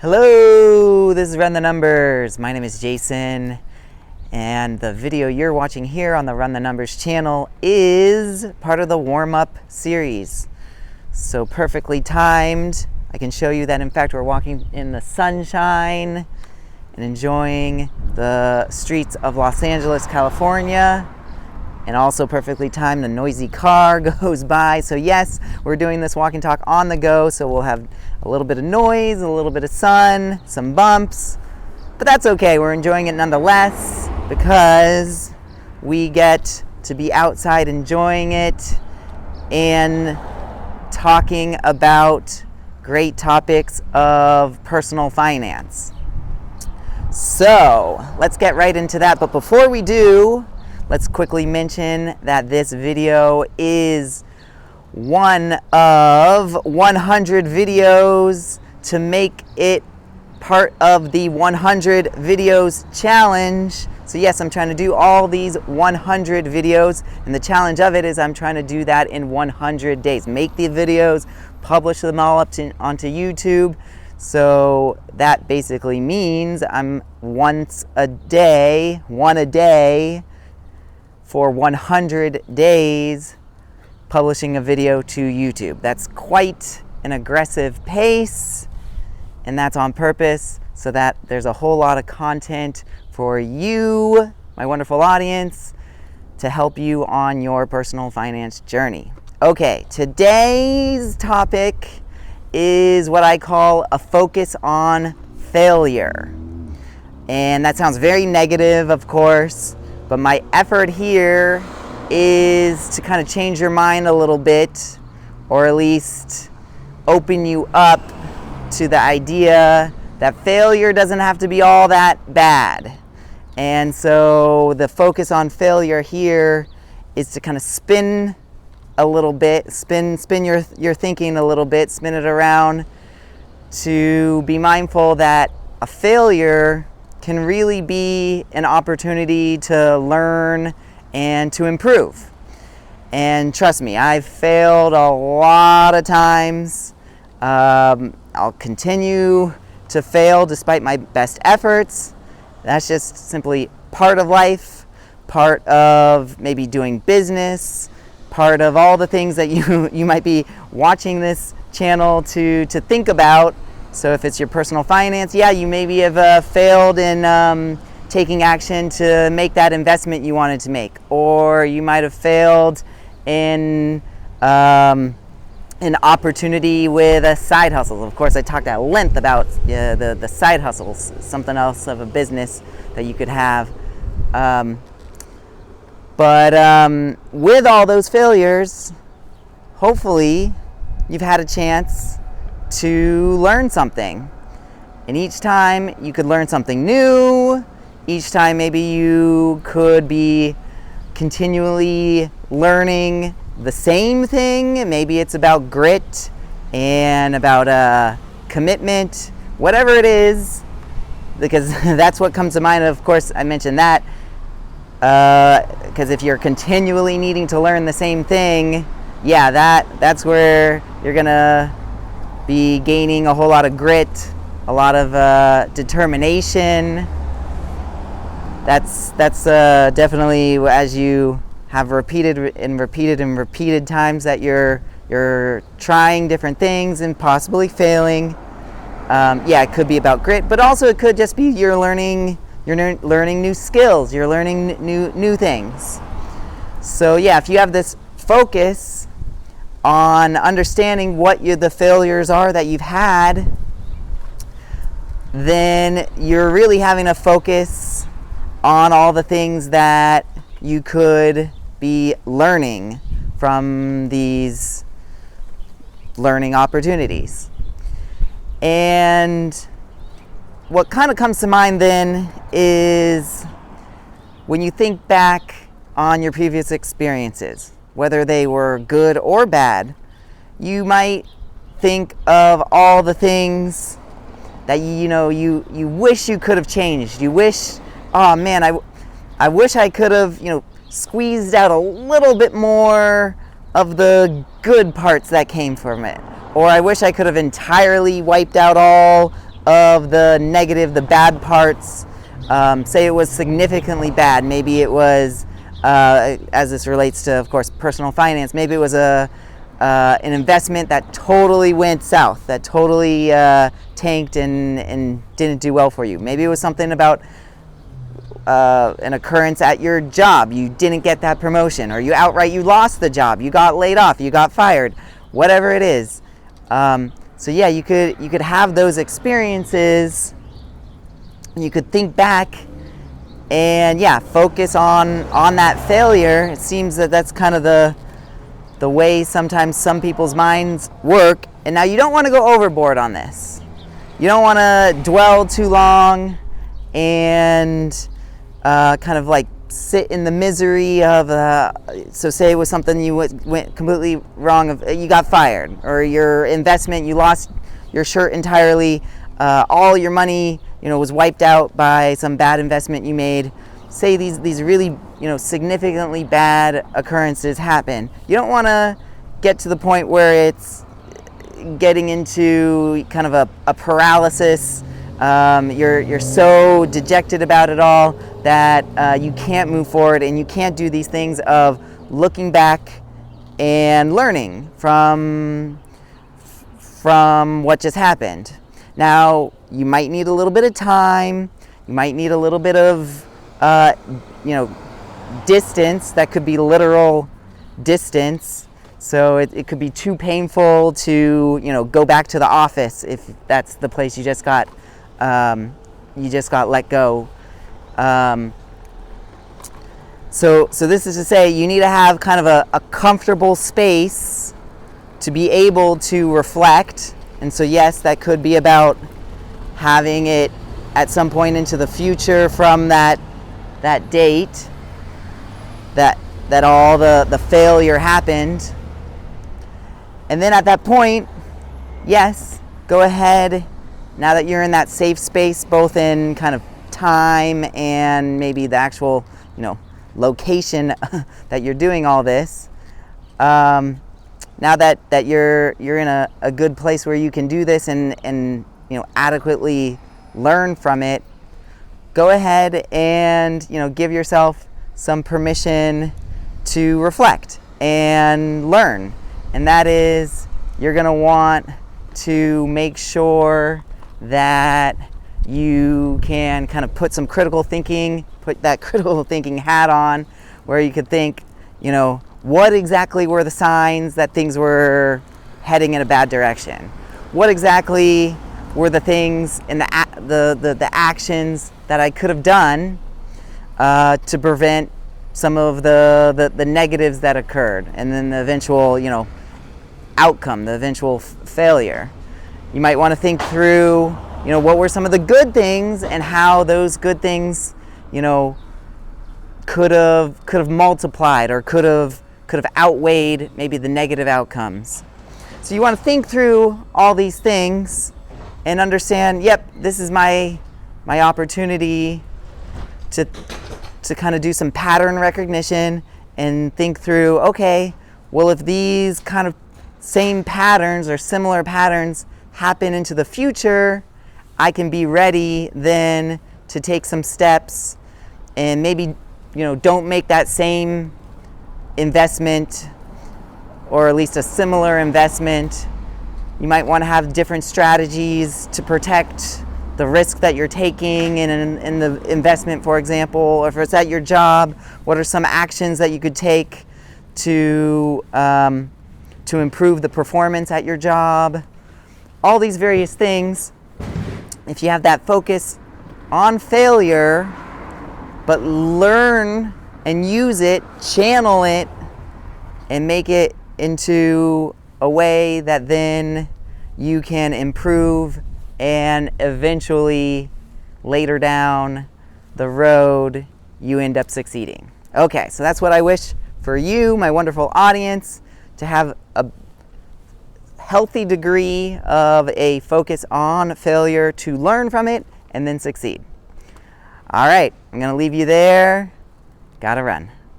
Hello, this is Run the Numbers. My name is Jason, and the video you're watching here on the Run the Numbers channel is part of the warm-up series. So perfectly timed. I can show you that in fact we're walking in the sunshine and enjoying the streets of Los Angeles, California. And also perfectly timed, a noisy car goes by. So yes, we're doing this walk and talk on the go, so we'll have a little bit of noise, a little bit of sun, some bumps, but that's okay. We're enjoying it nonetheless because we get to be outside enjoying it and talking about great topics of personal finance. So let's get right into that. But before we do, let's quickly mention that this video is one of 100 videos to make it part of the 100 videos challenge. So yes, I'm trying to do all these 100 videos, and the challenge of it is I'm trying to do that in 100 days. Make the videos, publish them all onto YouTube. So that basically means I'm one a day for 100 days publishing a video to YouTube. That's quite an aggressive pace, and that's on purpose so that there's a whole lot of content for you, my wonderful audience, to help you on your personal finance journey. Okay, today's topic is what I call a focus on failure. And that sounds very negative, of course, but my effort here is to kind of change your mind a little bit, or at least open you up to the idea that failure doesn't have to be all that bad. And so the focus on failure here is to kind of spin a little bit, spin your thinking a little bit, spin it around to be mindful that a failure can really be an opportunity to learn and to improve. And trust me, I've failed a lot of times. I'll continue to fail despite my best efforts. That's just simply part of life, part of maybe doing business, part of all the things that you might be watching this channel to think about. So if it's your personal finance, yeah, you maybe have failed in taking action to make that investment you wanted to make, or you might have failed in an opportunity with a side hustle. Of course, I talked at length about the side hustles, something else of a business that you could have. But with all those failures, hopefully you've had a chance to learn something. And each time you could learn something new. Each time maybe you could be continually learning the same thing. Maybe it's about grit and about commitment, whatever it is, because that's what comes to mind. Of course, I mentioned that because if you're continually needing to learn the same thing, yeah, that's where you're gonna be gaining a whole lot of grit, a lot of determination. That's definitely, as you have repeated times that you're trying different things and possibly failing. Yeah, it could be about grit, but also it could just be you're learning new skills, you're learning new things. So yeah, if you have this focus on understanding what the failures are that you've had, then you're really having a focus on all the things that you could be learning from these learning opportunities. And what kind of comes to mind then is when you think back on your previous experiences, whether they were good or bad, you might think of all the things that you wish you could have changed. You wish, oh man, I wish I could have squeezed out a little bit more of the good parts that came from it. Or I wish I could have entirely wiped out all of the negative, the bad parts. Say it was significantly bad. Maybe it was, as this relates to, of course, personal finance, maybe it was an investment that totally went south, that totally tanked and didn't do well for you. Maybe it was something about an occurrence at your job. You didn't get that promotion, or you lost the job, you got laid off, you got fired, whatever it is. So yeah, you could have those experiences. You could think back and yeah, focus on that failure. It seems that that's kind of the way sometimes some people's minds work. And now you don't want to go overboard on this. You don't want to dwell too long and kind of like sit in the misery of, so say it was something you went completely wrong, you got fired, or your investment, you lost your shirt entirely, all your money, was wiped out by some bad investment you made. Say these really, significantly bad occurrences happen. You don't want to get to the point where it's getting into kind of a paralysis. You're so dejected about it all that you can't move forward, and you can't do these things of looking back and learning from what just happened. Now, you might need a little bit of time. You might need a little bit of, distance. That could be literal distance. So it could be too painful to, go back to the office if that's the place you just got let go. So this is to say you need to have kind of a comfortable space to be able to reflect. And so yes, that could be about having it at some point into the future from that date that all the failure happened. And then at that point, yes, go ahead, now that you're in that safe space, both in kind of time and maybe the actual, location that you're doing all this. Now that you're in a good place where you can do this and adequately learn from it, go ahead and give yourself some permission to reflect and learn. And that is, you're going to want to make sure that you can kind of put that critical thinking hat on, where you could think, what exactly were the signs that things were heading in a bad direction? What exactly were the things and the actions that I could have done to prevent some of the negatives that occurred, and then the eventual, outcome, the eventual failure. You might want to think through, what were some of the good things and how those good things, could have multiplied or could have outweighed maybe the negative outcomes. So you want to think through all these things and understand, yep, this is my opportunity to kind of do some pattern recognition and think through, okay, well, if these kind of same patterns or similar patterns happen into the future, I can be ready then to take some steps and maybe, don't make that same investment, or at least a similar investment. You might want to have different strategies to protect the risk that you're taking in the investment, for example, or if it's at your job, what are some actions that you could take to improve the performance at your job? All these various things. If you have that focus on failure, but learn and use it, channel it, and make it into a way that then you can improve and eventually later down the road you end up succeeding. Okay, so that's what I wish for you, my wonderful audience, to have a healthy degree of a focus on failure, to learn from it and then succeed. All right, I'm going to leave you there. Gotta run.